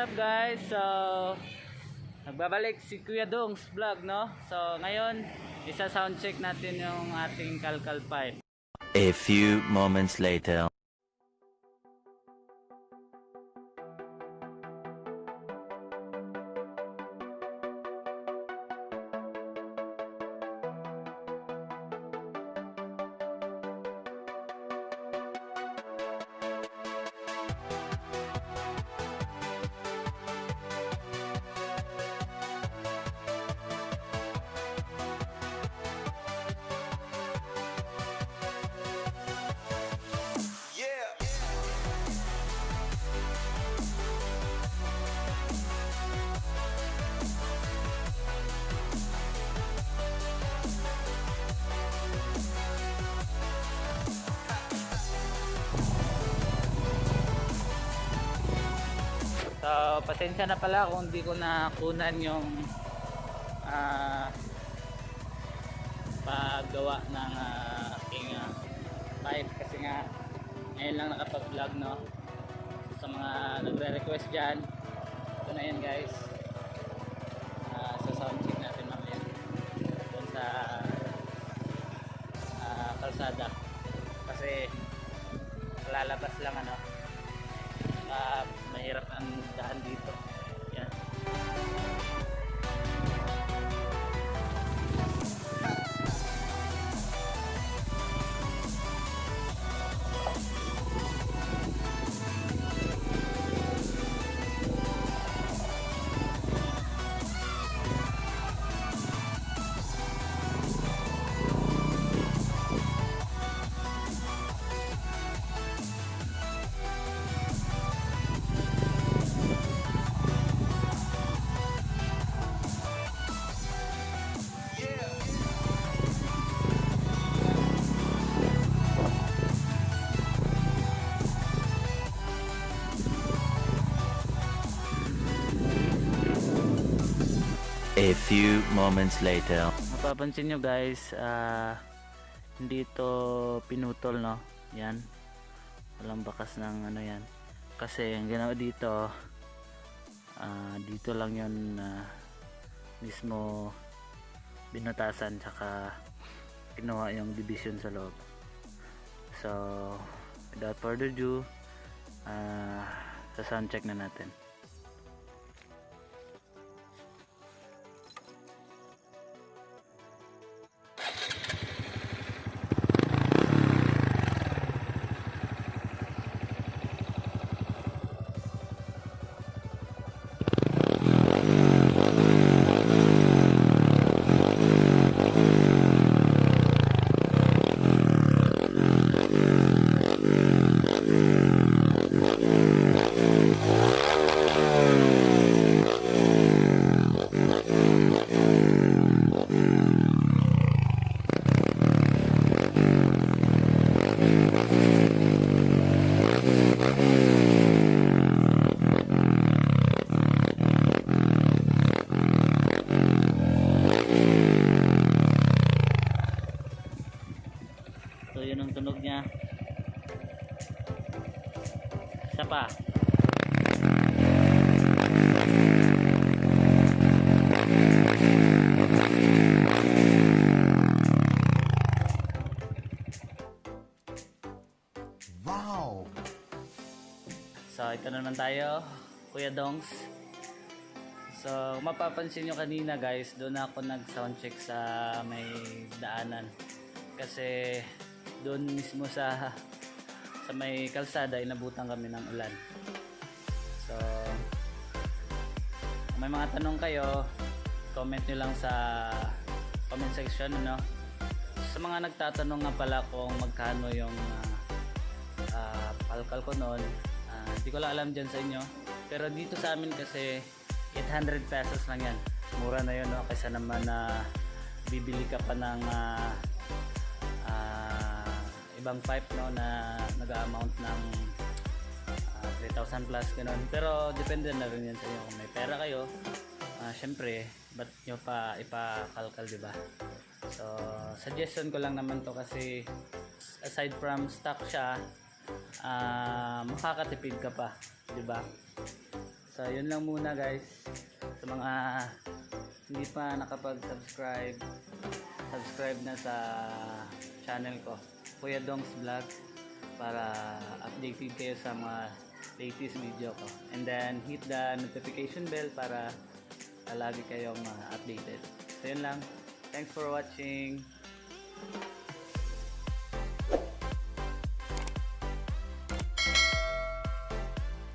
up guys? So, nagbabalik si Kuya Dongs vlog, no? So, ngayon, isa sound check natin yung ating kalkal pipe. A few moments later. So, pasensya na pala kung hindi ko nakunan yung paggawa ng aking pipe kasi nga ngayon lang nakapag-vlog, no? Sa mga nagre-request dyan, ito na yan guys. Sa sound check natin mamaya doon sa kalsada kasi lalabas lang, ano, mahirap ang daan dito. Yan. A few moments later. Mapapansin nyo guys, hindi ito pinutol, no? Yan, walang bakas ng ano yan kasi ang ginawa dito, dito lang yun mismo binutasan tsaka kinuha yung division sa loob. So without further ado, sa sound check na natin. So yun ang tunog niya. Isa pa. Wow! So ito naman tayo, Kuya Dongs. So mapapansin nyo kanina guys, doon ako nag sound check sa may daanan kasi doon mismo sa may kalsada inabutan kami ng ulan. So kung may mga tanong kayo, comment nyo lang sa comment section, no? Sa mga nagtatanong nga pala kung magkano yung palkal ko noon, hindi ko lang alam dyan sa inyo, pero dito sa amin kasi 800 pesos lang yan. Mura na yun, no? Kaysa naman na bibili ka pa ng ibang pipe, no, na nag-amount ng 3,000 plus ganun. Pero depende na rin yan sa inyo kung may pera kayo. Syempre ba't nyo pa ipakalkal, diba? So suggestion ko lang naman to kasi aside from stock siya, makakatipid ka pa, diba? So, yun lang muna guys. Sa mga hindi pa nakapag-subscribe, subscribe na sa channel ko, Kuya Dongs Vlog, para updated kayo sa mga latest video ko. And then, hit the notification bell para lagi kayong updated. So, yun lang. Thanks for watching.